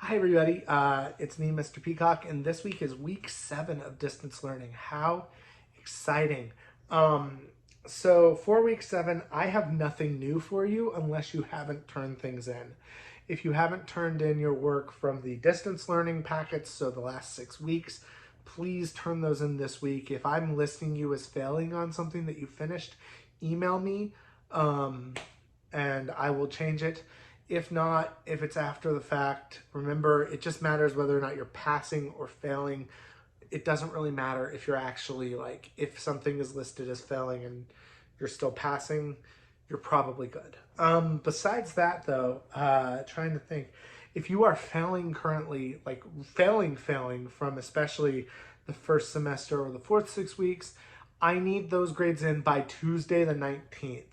Hi everybody, it's me, Mr. Peacock, and this week is week 7 of distance learning. How exciting. Um, so for week 7, I have nothing new for you unless you haven't turned things in. If you haven't turned in your work from the distance learning packets, so the last 6 weeks, please turn those in this week. If I'm listing you as failing on something that you finished, email me and I will change it. If not, if it's after the fact, remember, it just matters whether or not you're passing or failing. It doesn't really matter if you're actually if something is listed as failing and you're still passing, you're probably good. Besides that though, trying to think, if you are failing currently, like failing from especially the first semester or the fourth 6 weeks, I need those grades in by Tuesday the 19th.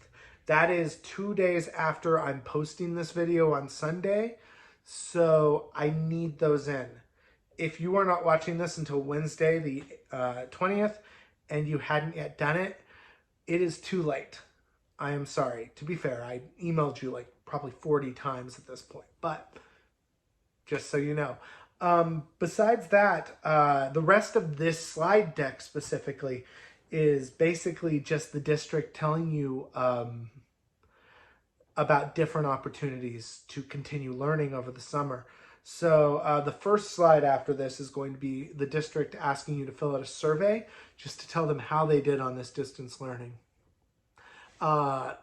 That is 2 days after I'm posting this video on Sunday. So I need those in. If you are not watching this until Wednesday, the 20th, and you hadn't yet done it, it is too late. I am sorry. To be fair, I emailed you like probably 40 times at this point, but just so you know. Besides that, the rest of this slide deck specifically is basically just the district telling you about different opportunities to continue learning over the summer. So the first slide after this is going to be the district asking you to fill out a survey just to tell them how they did on this distance learning. I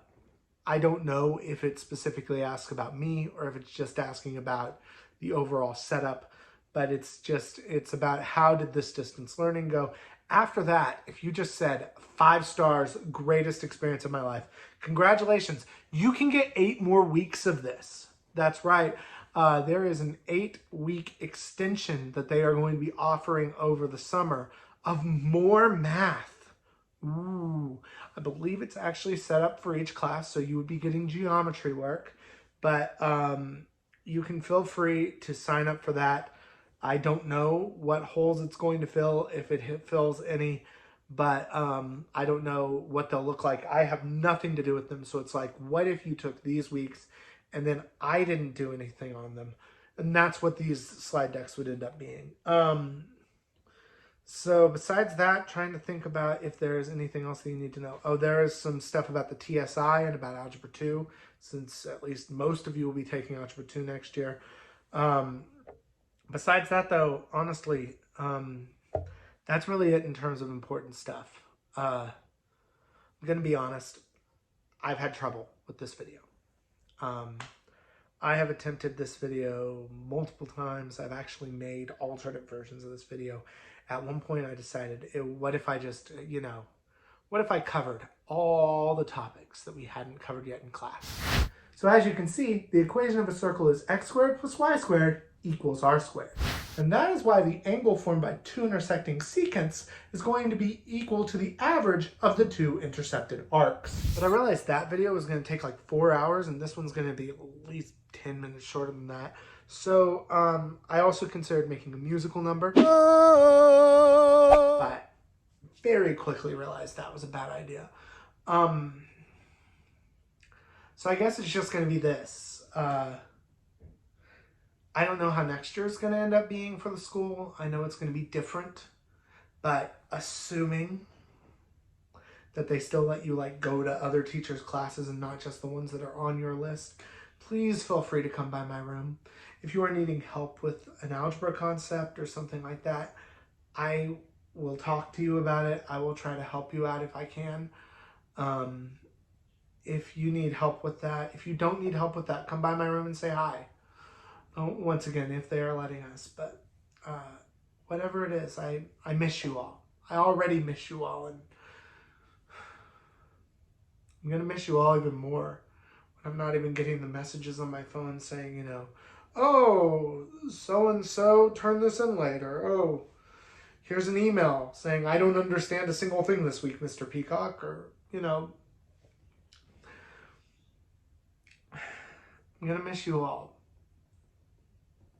don't know if it specifically asks about me or if it's just asking about the overall setup, but it's about how did this distance learning go. After that, if you just said 5 stars, greatest experience of my life, congratulations. You can get 8 more weeks of this. That's right. There is an 8-week extension that they are going to be offering over the summer of more math. Ooh, I believe it's actually set up for each class, so you would be getting geometry work, but you can feel free to sign up for that. I don't know what holes it's going to fill, if it fills any, but I don't know what they'll look like. I have nothing to do with them, so it's like, what if you took these weeks and then I didn't do anything on them? And that's what these slide decks would end up being. So besides that, trying to think about if there's anything else that you need to know. Oh, there is some stuff about the TSI and about Algebra 2, since at least most of you will be taking Algebra 2 next year. Besides that, though, honestly, that's really it in terms of important stuff. I'm going to be honest. I've had trouble with this video. I have attempted this video multiple times. I've actually made alternate versions of this video. At one point I decided, what if I just, what if I covered all the topics that we hadn't covered yet in class? So as you can see, the equation of a circle is x squared plus y squared equals r squared. And that is why the angle formed by 2 intersecting secants is going to be equal to the average of the 2 intercepted arcs. But I realized that video was going to take like 4 hours, and this one's going to be at least 10 minutes shorter than that. So I also considered making a musical number, but very quickly realized that was a bad idea. So I guess it's just going to be this. I don't know how next year is going to end up being for the school. I know it's going to be different, but assuming that they still let you go to other teachers' classes and not just the ones that are on your list, please feel free to come by my room. If you are needing help with an algebra concept or something like that, I will talk to you about it. I will try to help you out if I can. If you need help with that, if you don't need help with that, come by my room and say hi. Once again, if they are letting us, but whatever it is, I miss you all. I already miss you all, and I'm going to miss you all even more when I'm not even getting the messages on my phone saying, oh, so-and-so, turn this in later. Oh, here's an email saying, I don't understand a single thing this week, Mr. Peacock, or, I'm going to miss you all.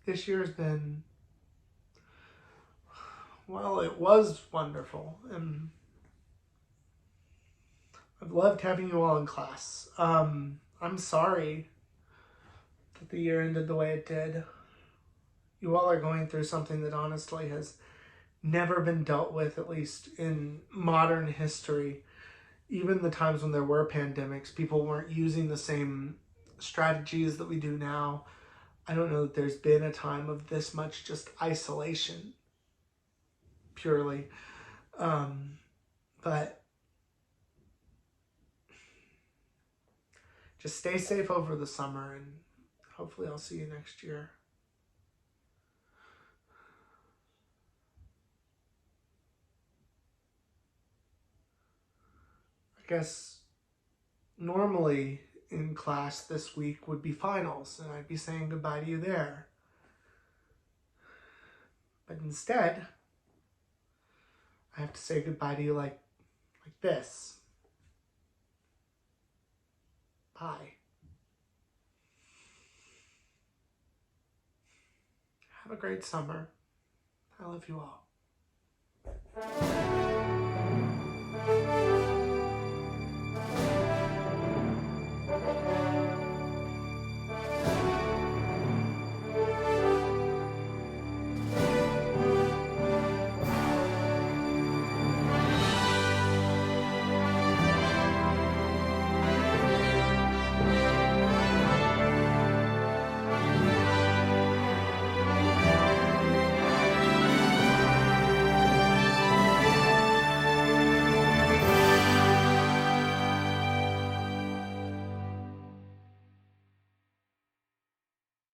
This year's been, well, it was wonderful, and I've loved having you all in class. I'm sorry that the year ended the way it did. You all are going through something that honestly has never been dealt with, at least in modern history. Even the times when there were pandemics, people weren't using the same strategies that we do now. I don't know that there's been a time of this much just isolation, purely. But just stay safe over the summer, and hopefully I'll see you next year. I guess normally in class this week would be finals, and I'd be saying goodbye to you there. But instead, I have to say goodbye to you like this. Bye. Have a great summer. I love you all.